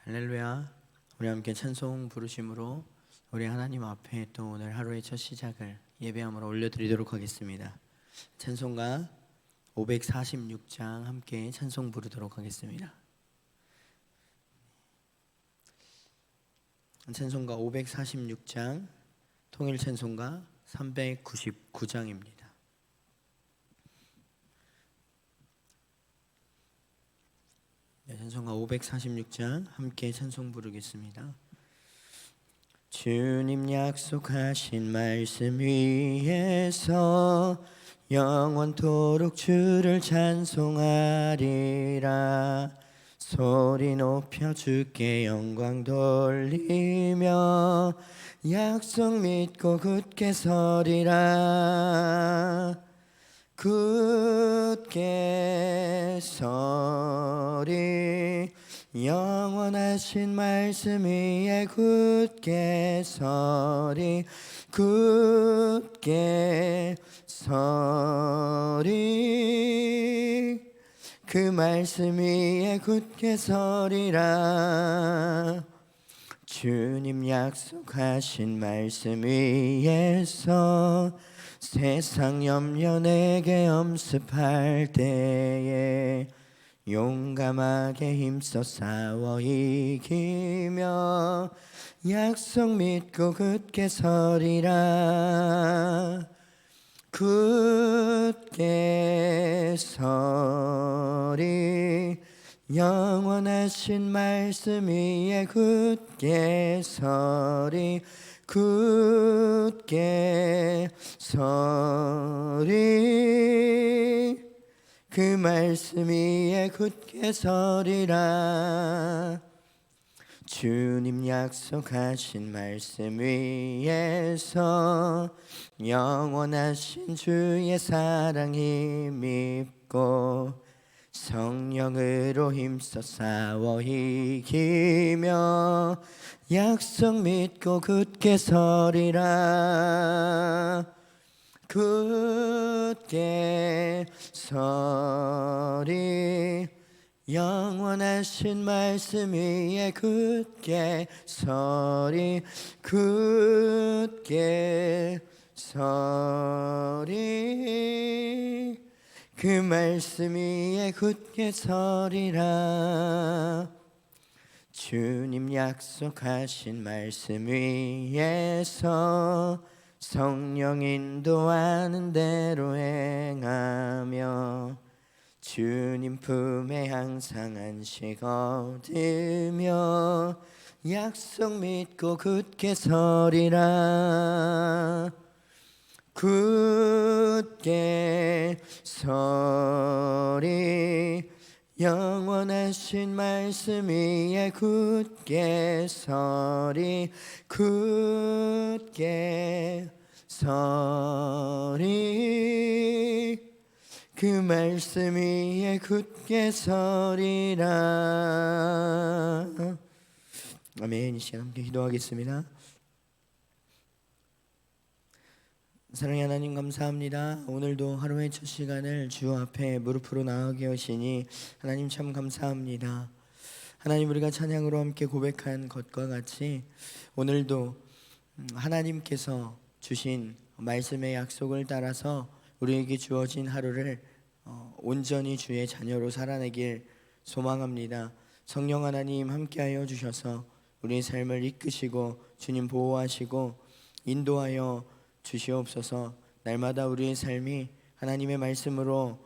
할렐루야. 우리 함께 찬송 부르심으로 우리 하나님 앞에 또 오늘 하루의 첫 시작을 예배함으로 올려드리도록 하겠습니다. 찬송가 546장 함께 찬송 부르도록 하겠습니다. 찬송가 546장 통일 찬송가 399장입니다. 찬송가 546장 함께 찬송 부르겠습니다. 주님 약속하신 말씀 위에서 영원토록 주를 찬송하리라. 소리 높여 주께 영광 돌리며 약속 믿고 굳게 서리라. 굳게 서리 영원하신 말씀 위에 굳게 서리 굳게 서리 그 말씀 위에 굳게 서리라. 주님 약속하신 말씀 위에서 세상 염려 내게 엄습할 때에 용감하게 힘써 싸워 이기며 약속 믿고 굳게 서리라. 굳게 서리 영원하신 말씀 위에 굳게 서리 굳게 서리 그 말씀 위에 굳게 서리라. 주님 약속하신 말씀 위에서 영원하신 주의 사랑 힘입고 성령으로 힘써 싸워 이기며 약속 믿고 굳게 서리라. 굳게 서리 영원하신 말씀 위에 굳게 서리 굳게 서리 그 말씀 위에 굳게 서리라. 주님 약속하신 말씀 위에서 성령 인도하는 대로 행하며 주님 품에 항상 안식 얻으며 약속 믿고 굳게 서리라. 굳게 서리 영원하신 말씀 위에 굳게 서리 굳게 서리 그 말씀 위에 굳게 서리라. 아멘. 이 시간 함께 기도하겠습니다. 사랑의 하나님 감사합니다. 오늘도 하루의 첫 시간을 주 앞에 무릎으로 나아가게 하시니 하나님 참 감사합니다. 하나님, 우리가 찬양으로 함께 고백한 것과 같이 오늘도 하나님께서 주신 말씀의 약속을 따라서 우리에게 주어진 하루를 온전히 주의 자녀로 살아내길 소망합니다. 성령 하나님 함께하여 주셔서 우리의 삶을 이끄시고 주님 보호하시고 인도하여 주시옵소서. 날마다 우리의 삶이 하나님의 말씀으로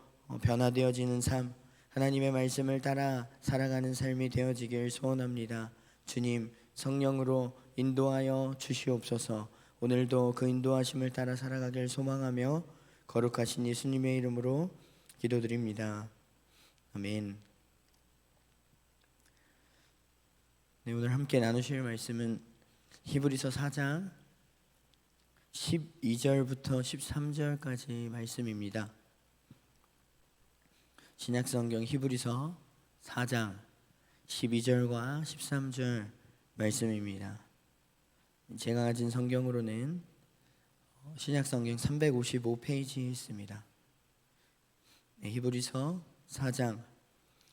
변화되어지는 삶, 하나님의 말씀을 따라 살아가는 삶이 되어지길 소원합니다. 주님 성령으로 인도하여 주시옵소서. 오늘도 그 인도하심을 따라 살아가길 소망하며 거룩하신 예수님의 이름으로 기도드립니다. 아멘. 네, 오늘 함께 나누실 말씀은 히브리서 4장 12절부터 13절까지 말씀입니다. 신약성경 히브리서 4장 12절과 13절 말씀입니다. 제가 가진 성경으로는 신약성경 355페이지에 있습니다. 네, 히브리서 4장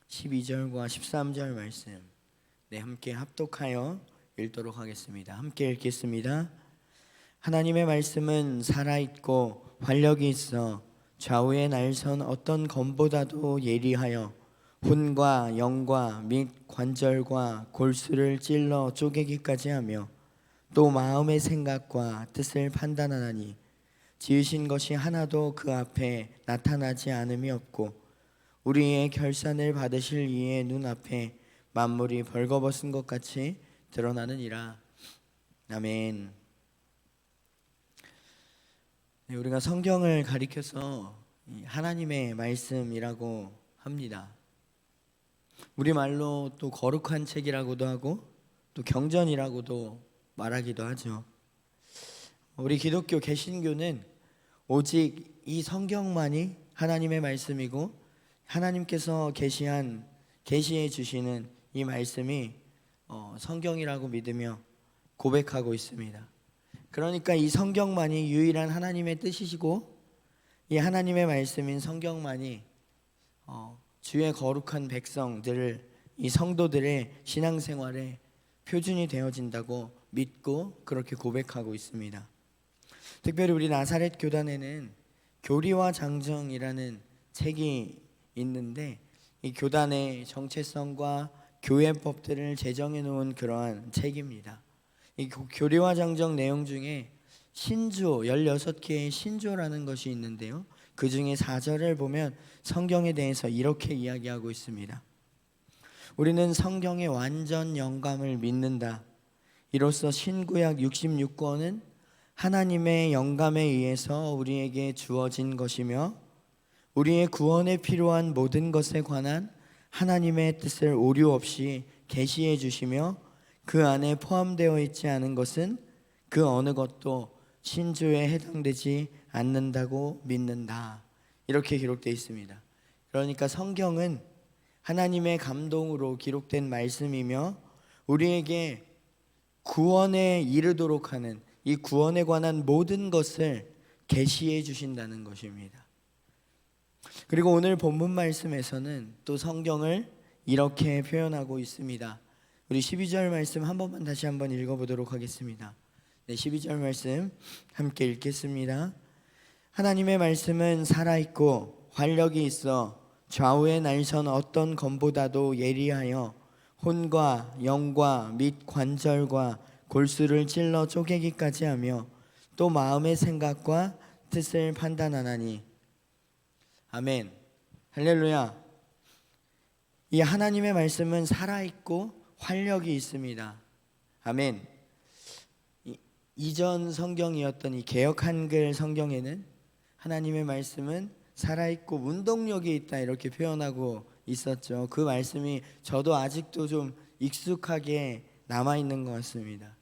12절과 13절 말씀 함께 합독하여 읽도록 하겠습니다. 함께 읽겠습니다. 하나님의 말씀은 살아있고 활력이 있어 좌우의 날선 어떤 검보다도 예리하여 혼과 영과 및 관절과 골수를 찔러 쪼개기까지 하며 또 마음의 생각과 뜻을 판단하나니 지으신 것이 하나도 그 앞에 나타나지 않음이 없고 우리의 결산을 받으실 이의 눈앞에 만물이 벌거벗은 것 같이 드러나느니라. 아멘. 네, 우리가 성경을 가리켜서 하나님의 말씀이라고 합니다. 우리말로 또 거룩한 책이라고도 하고 또 경전이라고도 말하기도 하죠. 우리 기독교 개신교는 오직 이 성경만이 하나님의 말씀이고 하나님께서 계시해 주시는 이 말씀이 성경이라고 믿으며 고백하고 있습니다. 그러니까 이 성경만이 유일한 하나님의 뜻이시고 이 하나님의 말씀인 성경만이 주의 거룩한 백성들을 이 성도들의 신앙생활의 표준이 되어진다고 믿고 그렇게 고백하고 있습니다. 특별히 우리 나사렛 교단에는 교리와 장정이라는 책이 있는데 이 교단의 정체성과 교회법들을 제정해 놓은 그러한 책입니다. 이 교리와 장정 내용 중에 신조 16개의 신조라는 것이 있는데요, 그 중에 4절을 보면 성경에 대해서 이렇게 이야기하고 있습니다. 우리는 성경의 완전 영감을 믿는다. 이로써 신구약 66권은 하나님의 영감에 의해서 우리에게 주어진 것이며 우리의 구원에 필요한 모든 것에 관한 하나님의 뜻을 오류 없이 계시해 주시며 그 안에 포함되어 있지 않은 것은 그 어느 것도 신조에 해당되지 않는다고 믿는다. 이렇게 기록되어 있습니다. 그러니까 성경은 하나님의 감동으로 기록된 말씀이며 우리에게 구원에 이르도록 하는 이 구원에 관한 모든 것을 계시해 주신다는 것입니다. 그리고 오늘 본문 말씀에서는 또 성경을 이렇게 표현하고 있습니다. 우리 12절 말씀 한 번만 다시 한번 읽어보도록 하겠습니다. 네, 12절 말씀 함께 읽겠습니다. 하나님의 말씀은 살아있고 활력이 있어 좌우의 날선 어떤 검보다도 예리하여 혼과 영과 및 관절과 골수를 찔러 쪼개기까지 하며 또 마음의 생각과 뜻을 판단하나니. 아멘. 할렐루야. 이 하나님의 말씀은 살아있고 활력이 있습니다. 아멘. 이전 성경이었던 이 개역 한글 성경에는 하나님의 말씀은 살아있고 운동력이 있다 이렇게 표현하고 있었죠. 그 말씀이 저도 아직도 좀 익숙하게 남아있는 것 같습니다.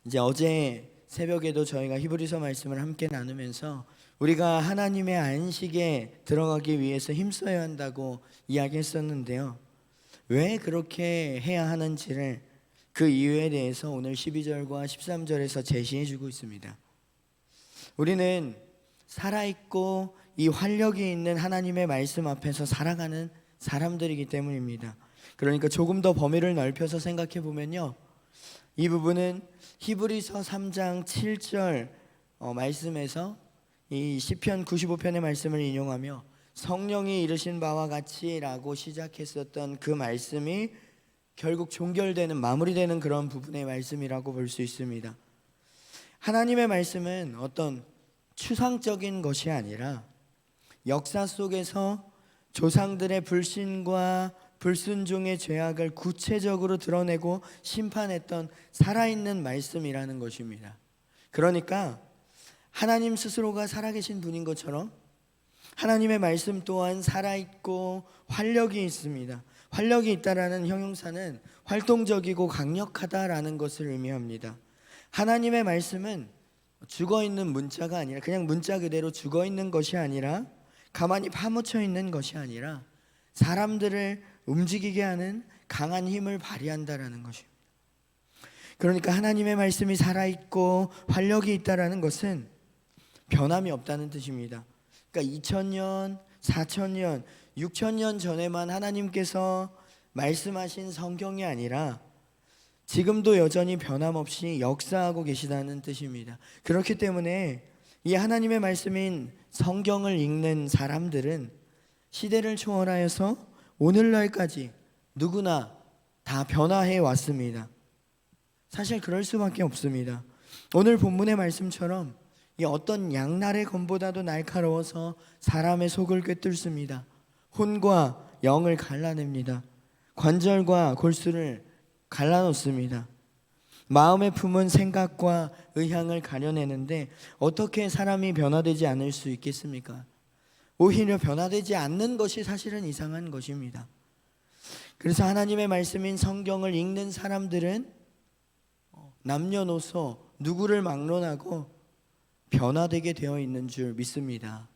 이제 어제 새벽에도 저희가 히브리서 말씀을 함께 나누면서 우리가 하나님의 안식에 들어가기 위해서 힘써야 한다고 이야기했었는데요, 왜 그렇게 해야 하는지를 그 이유에 대해서 오늘 12절과 13절에서 제시해 주고 있습니다. 우리는 살아있고 이 활력이 있는 하나님의 말씀 앞에서 살아가는 사람들이기 때문입니다. 그러니까 조금 더 범위를 넓혀서 생각해 보면요, 이 부분은 히브리서 3장 7절 말씀에서 이 시편 95편의 말씀을 인용하며 성령이 이르신 바와 같이 라고 시작했었던 그 말씀이 결국 종결되는, 마무리되는 그런 부분의 말씀이라고 볼 수 있습니다. 하나님의 말씀은 어떤 추상적인 것이 아니라 역사 속에서 조상들의 불신과 불순종의 죄악을 구체적으로 드러내고 심판했던 살아있는 말씀이라는 것입니다. 그러니까 하나님 스스로가 살아계신 분인 것처럼 하나님의 말씀 또한 살아있고 활력이 있습니다. 활력이 있다라는 형용사는 활동적이고 강력하다라는 것을 의미합니다. 하나님의 말씀은 죽어있는 문자가 아니라, 그냥 문자 그대로 죽어있는 것이 아니라, 가만히 파묻혀 있는 것이 아니라 사람들을 움직이게 하는 강한 힘을 발휘한다라는 것입니다. 그러니까 하나님의 말씀이 살아있고 활력이 있다라는 것은 변함이 없다는 뜻입니다. 그러니까 2000년, 4000년, 6000년 전에만 하나님께서 말씀하신 성경이 아니라 지금도 여전히 변함없이 역사하고 계시다는 뜻입니다. 그렇기 때문에 이 하나님의 말씀인 성경을 읽는 사람들은 시대를 초월하여서 오늘날까지 누구나 다 변화해 왔습니다. 사실 그럴 수밖에 없습니다. 오늘 본문의 말씀처럼 이 어떤 양날의 검보다도 날카로워서 사람의 속을 꿰뚫습니다. 혼과 영을 갈라냅니다. 관절과 골수를 갈라놓습니다. 마음에 품은 생각과 의향을 가려내는데 어떻게 사람이 변화되지 않을 수 있겠습니까? 오히려 변화되지 않는 것이 사실은 이상한 것입니다. 그래서 하나님의 말씀인 성경을 읽는 사람들은 남녀노소 누구를 막론하고 변화되게 되어 있는 줄 믿습니다.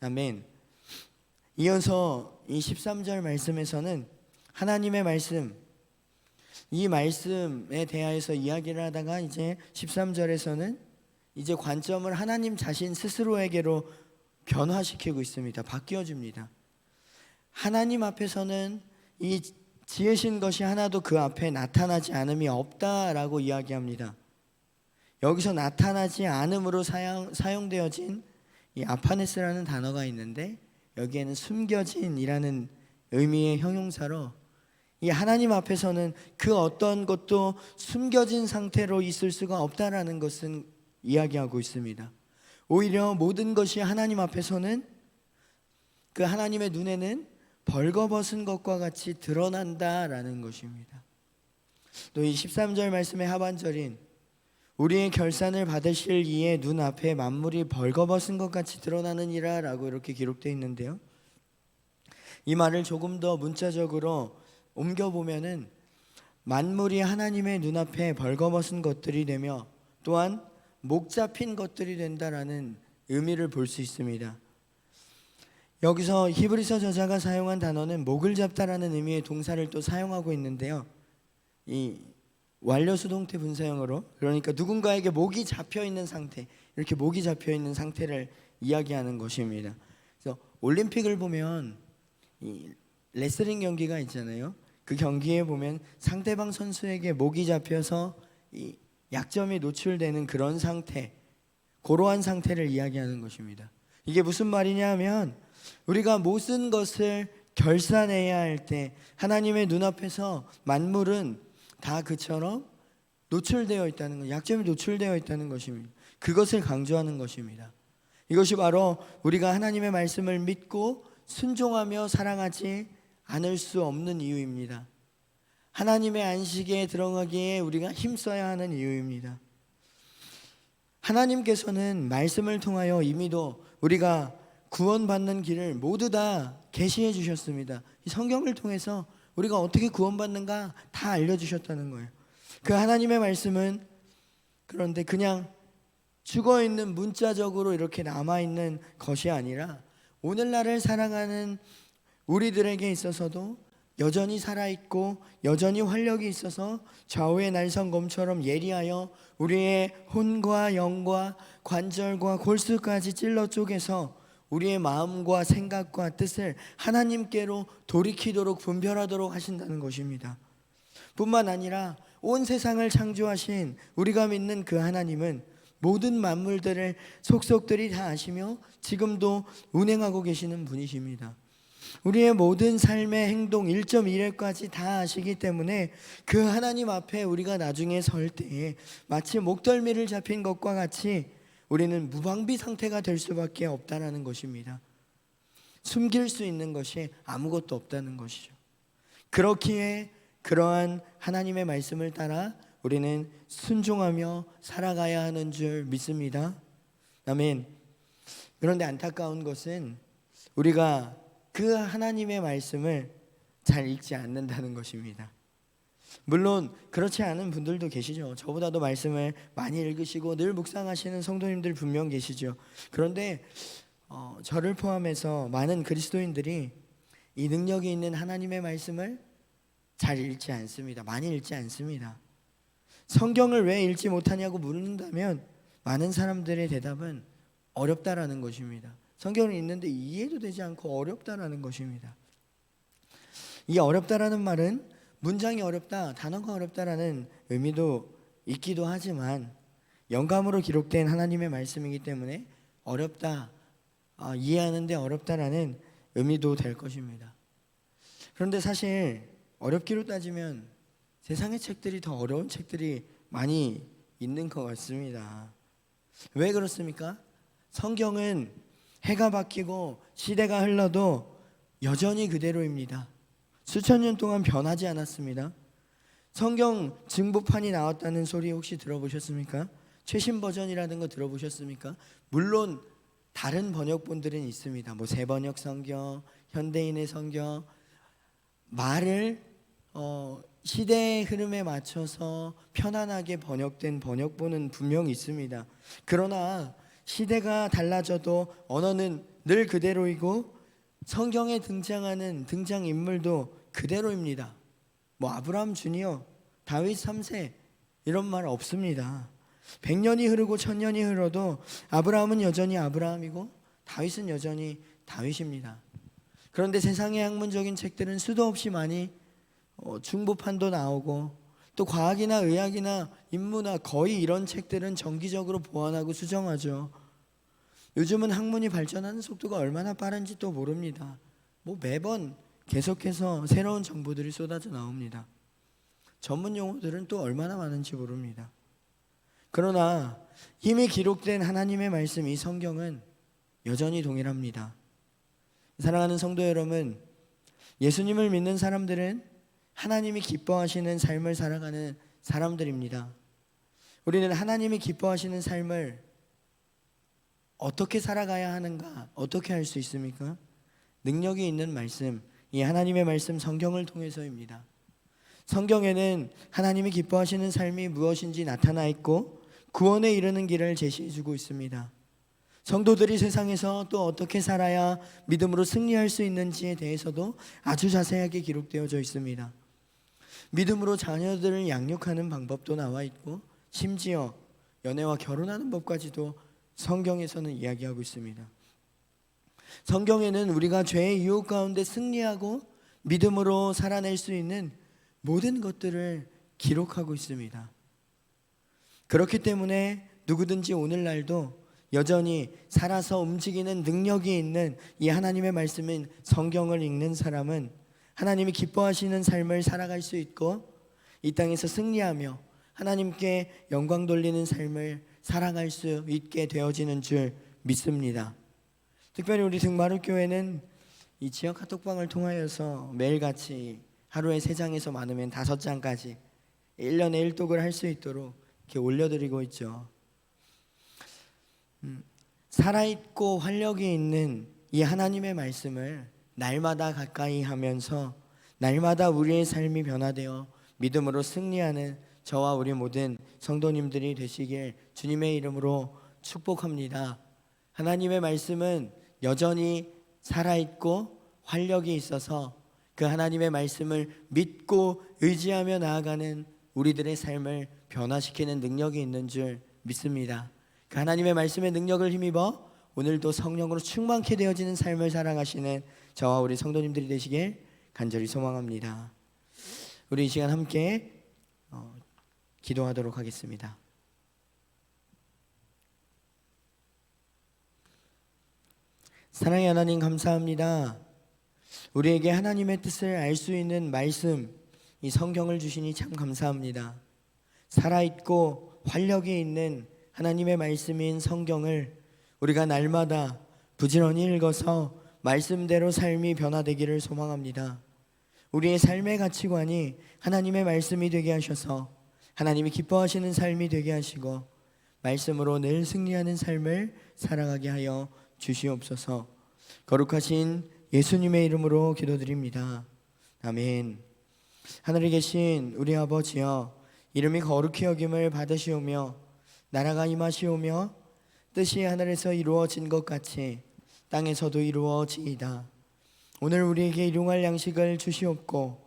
아멘. 이어서 이 13절 말씀에서는 하나님의 말씀, 이 말씀에 대하여서 이야기를 하다가 이제 13절에서는 이제 관점을 하나님 자신 스스로에게로 변화시키고 있습니다. 바뀌어집니다. 하나님 앞에서는 이 지으신 것이 하나도 그 앞에 나타나지 않음이 없다라고 이야기합니다. 여기서 나타나지 않음으로 사용되어진 이 아파네스라는 단어가 있는데 여기에는 숨겨진이라는 의미의 형용사로 이 하나님 앞에서는 그 어떤 것도 숨겨진 상태로 있을 수가 없다라는 것은 이야기하고 있습니다. 오히려 모든 것이 하나님 앞에서는 그 하나님의 눈에는 벌거벗은 것과 같이 드러난다라는 것입니다. 또 이 13절 말씀의 하반절인 우리의 결산을 받으실 이의 눈앞에 만물이 벌거벗은 것 같이 드러나느니라 라고 이렇게 기록되어 있는데요, 이 말을 조금 더 문자적으로 옮겨보면은 만물이 하나님의 눈앞에 벌거벗은 것들이 되며 또한 목 잡힌 것들이 된다라는 의미를 볼 수 있습니다. 여기서 히브리서 저자가 사용한 단어는 목을 잡다라는 의미의 동사를 또 사용하고 있는데요, 이 완료수동태 분사형으로, 그러니까 누군가에게 목이 잡혀 있는 상태, 이렇게 목이 잡혀 있는 상태를 이야기하는 것입니다. 그래서 올림픽을 보면 이 레슬링 경기가 있잖아요. 그 경기에 보면 상대방 선수에게 목이 잡혀서 이 약점이 노출되는 그런 상태, 고러한 상태를 이야기하는 것입니다. 이게 무슨 말이냐 하면 우리가 모든 것을 결산해야 할 때 하나님의 눈앞에서 만물은 다 그처럼 노출되어 있다는 것, 약점이 노출되어 있다는 것입니다. 그것을 강조하는 것입니다. 이것이 바로 우리가 하나님의 말씀을 믿고 순종하며 살아가지 않을 수 없는 이유입니다. 하나님의 안식에 들어가기에 우리가 힘써야 하는 이유입니다. 하나님께서는 말씀을 통하여 이미도 우리가 구원받는 길을 모두 다 계시해 주셨습니다. 이 성경을 통해서 우리가 어떻게 구원받는가 다 알려주셨다는 거예요. 그 하나님의 말씀은 그런데 그냥 죽어있는 문자적으로 이렇게 남아있는 것이 아니라 오늘날을 살아가는 우리들에게 있어서도 여전히 살아있고 여전히 활력이 있어서 좌우의 날성검처럼 예리하여 우리의 혼과 영과 관절과 골수까지 찔러 쪼개서 우리의 마음과 생각과 뜻을 하나님께로 돌이키도록 분별하도록 하신다는 것입니다. 뿐만 아니라 온 세상을 창조하신 우리가 믿는 그 하나님은 모든 만물들을 속속들이 다 아시며 지금도 운행하고 계시는 분이십니다. 우리의 모든 삶의 행동 1.1회까지 다 아시기 때문에 그 하나님 앞에 우리가 나중에 설 때에 마치 목덜미를 잡힌 것과 같이 우리는 무방비 상태가 될 수밖에 없다는 것입니다. 숨길 수 있는 것이 아무것도 없다는 것이죠. 그렇기에 그러한 하나님의 말씀을 따라 우리는 순종하며 살아가야 하는 줄 믿습니다. 아멘. 그런데 안타까운 것은 우리가 그 하나님의 말씀을 잘 읽지 않는다는 것입니다. 물론 그렇지 않은 분들도 계시죠. 저보다도 말씀을 많이 읽으시고 늘 묵상하시는 성도님들 분명 계시죠. 그런데 저를 포함해서 많은 그리스도인들이 이 능력이 있는 하나님의 말씀을 잘 읽지 않습니다. 많이 읽지 않습니다. 성경을 왜 읽지 못하냐고 묻는다면 많은 사람들의 대답은 어렵다라는 것입니다. 성경을 읽는데 이해도 되지 않고 어렵다라는 것입니다. 이 어렵다라는 말은 문장이 어렵다, 단어가 어렵다라는 의미도 있기도 하지만 영감으로 기록된 하나님의 말씀이기 때문에 어렵다, 이해하는데 어렵다라는 의미도 될 것입니다. 그런데 사실 어렵기로 따지면 세상의 책들이 더 어려운 책들이 많이 있는 것 같습니다. 왜 그렇습니까? 성경은 해가 바뀌고 시대가 흘러도 여전히 그대로입니다. 수천 년 동안 변하지 않았습니다. 성경 증보판이 나왔다는 소리 혹시 들어보셨습니까? 최신 버전이라는 거 들어보셨습니까? 물론 다른 번역본들은 있습니다. 뭐 새번역 성경, 현대인의 성경, 말을 시대의 흐름에 맞춰서 편안하게 번역된 번역본은 분명히 있습니다. 그러나 시대가 달라져도 언어는 늘 그대로이고 성경에 등장하는 등장인물도 그대로입니다. 뭐 아브라함 주니어, 다윗 3세 이런 말 없습니다. 100년이 흐르고 1000년이 흘러도 아브라함은 여전히 아브라함이고 다윗은 여전히 다윗입니다. 그런데 세상의 학문적인 책들은 수도 없이 많이 중보판도 나오고 또 과학이나 의학이나 인문학 거의 이런 책들은 정기적으로 보완하고 수정하죠. 요즘은 학문이 발전하는 속도가 얼마나 빠른지 또 모릅니다. 뭐 매번 계속해서 새로운 정보들이 쏟아져 나옵니다. 전문 용어들은 또 얼마나 많은지 모릅니다. 그러나 이미 기록된 하나님의 말씀, 이 성경은 여전히 동일합니다. 사랑하는 성도 여러분, 예수님을 믿는 사람들은 하나님이 기뻐하시는 삶을 살아가는 사람들입니다. 우리는 하나님이 기뻐하시는 삶을 어떻게 살아가야 하는가, 어떻게 할 수 있습니까? 능력이 있는 말씀, 이 하나님의 말씀 성경을 통해서입니다. 성경에는 하나님이 기뻐하시는 삶이 무엇인지 나타나 있고 구원에 이르는 길을 제시해 주고 있습니다. 성도들이 세상에서 또 어떻게 살아야 믿음으로 승리할 수 있는지에 대해서도 아주 자세하게 기록되어져 있습니다. 믿음으로 자녀들을 양육하는 방법도 나와 있고 심지어 연애와 결혼하는 법까지도 성경에서는 이야기하고 있습니다. 성경에는 우리가 죄의 유혹 가운데 승리하고 믿음으로 살아낼 수 있는 모든 것들을 기록하고 있습니다. 그렇기 때문에 누구든지 오늘날도 여전히 살아서 움직이는 능력이 있는 이 하나님의 말씀인 성경을 읽는 사람은 하나님이 기뻐하시는 삶을 살아갈 수 있고 이 땅에서 승리하며 하나님께 영광 돌리는 삶을 살아갈 수 있게 되어지는 줄 믿습니다. 특별히 우리 등마루교회는 이 지역 카톡방을 통하여서 매일같이 하루에 3장에서 많으면 5장까지 1년에 1독을 할 수 있도록 이렇게 올려드리고 있죠. 살아있고 활력이 있는 이 하나님의 말씀을 날마다 가까이 하면서 날마다 우리의 삶이 변화되어 믿음으로 승리하는 저와 우리 모든 성도님들이 되시길 주님의 이름으로 축복합니다. 하나님의 말씀은 여전히 살아있고 활력이 있어서 그 하나님의 말씀을 믿고 의지하며 나아가는 우리들의 삶을 변화시키는 능력이 있는 줄 믿습니다. 그 하나님의 말씀의 능력을 힘입어 오늘도 성령으로 충만케 되어지는 삶을 살아가시는 저와 우리 성도님들이 되시길 간절히 소망합니다. 우리 이 시간 함께 기도하도록 하겠습니다. 사랑의 하나님, 감사합니다. 우리에게 하나님의 뜻을 알 수 있는 말씀, 이 성경을 주시니 참 감사합니다. 살아있고 활력이 있는 하나님의 말씀인 성경을 우리가 날마다 부지런히 읽어서 말씀대로 삶이 변화되기를 소망합니다. 우리의 삶의 가치관이 하나님의 말씀이 되게 하셔서 하나님이 기뻐하시는 삶이 되게 하시고 말씀으로 늘 승리하는 삶을 살아가게 하여 주시옵소서. 거룩하신 예수님의 이름으로 기도드립니다. 아멘. 하늘에 계신 우리 아버지여, 이름이 거룩히 여김을 받으시오며 나라가 임하시오며 뜻이 하늘에서 이루어진 것 같이 땅에서도 이루어지이다. 오늘 우리에게 일용할 양식을 주시옵고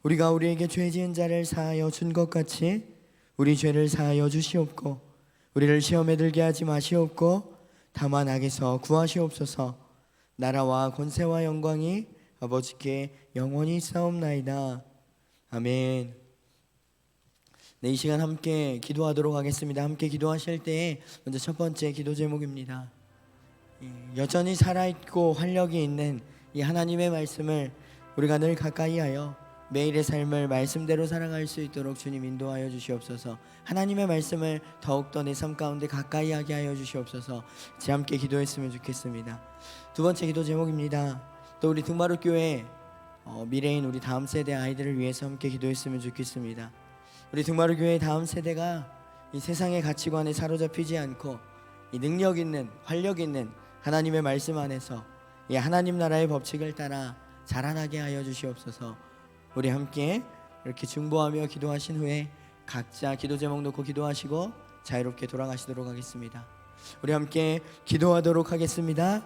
우리가 우리에게 죄 지은 자를 사하여 준 것 같이 우리 죄를 사하여 주시옵고 우리를 시험에 들게 하지 마시옵고 다만 악에서 구하시옵소서. 나라와 권세와 영광이 아버지께 영원히 싸움나이다. 아멘. 네, 이 시간 함께 기도하도록 하겠습니다. 함께 기도하실 때 먼저 첫 번째 기도 제목입니다. 여전히 살아있고 활력이 있는 이 하나님의 말씀을 우리가 늘 가까이하여 매일의 삶을 말씀대로 살아갈 수 있도록 주님 인도하여 주시옵소서. 하나님의 말씀을 더욱더 내 삶 가운데 가까이하게 하여 주시옵소서. 같이 함께 기도했으면 좋겠습니다. 두 번째 기도 제목입니다. 또 우리 등마루교회 미래인 우리 다음 세대 아이들을 위해서 함께 기도했으면 좋겠습니다. 우리 등마루교회 다음 세대가 이 세상의 가치관에 사로잡히지 않고 이 능력 있는 활력 있는 하나님의 말씀 안에서 이 하나님 나라의 법칙을 따라 자라나게 하여 주시옵소서. 우리 함께 이렇게 중보하며 기도하신 후에 각자 기도 제목 놓고 기도하시고 자유롭게 돌아가시도록 하겠습니다. 우리 함께 기도하도록 하겠습니다.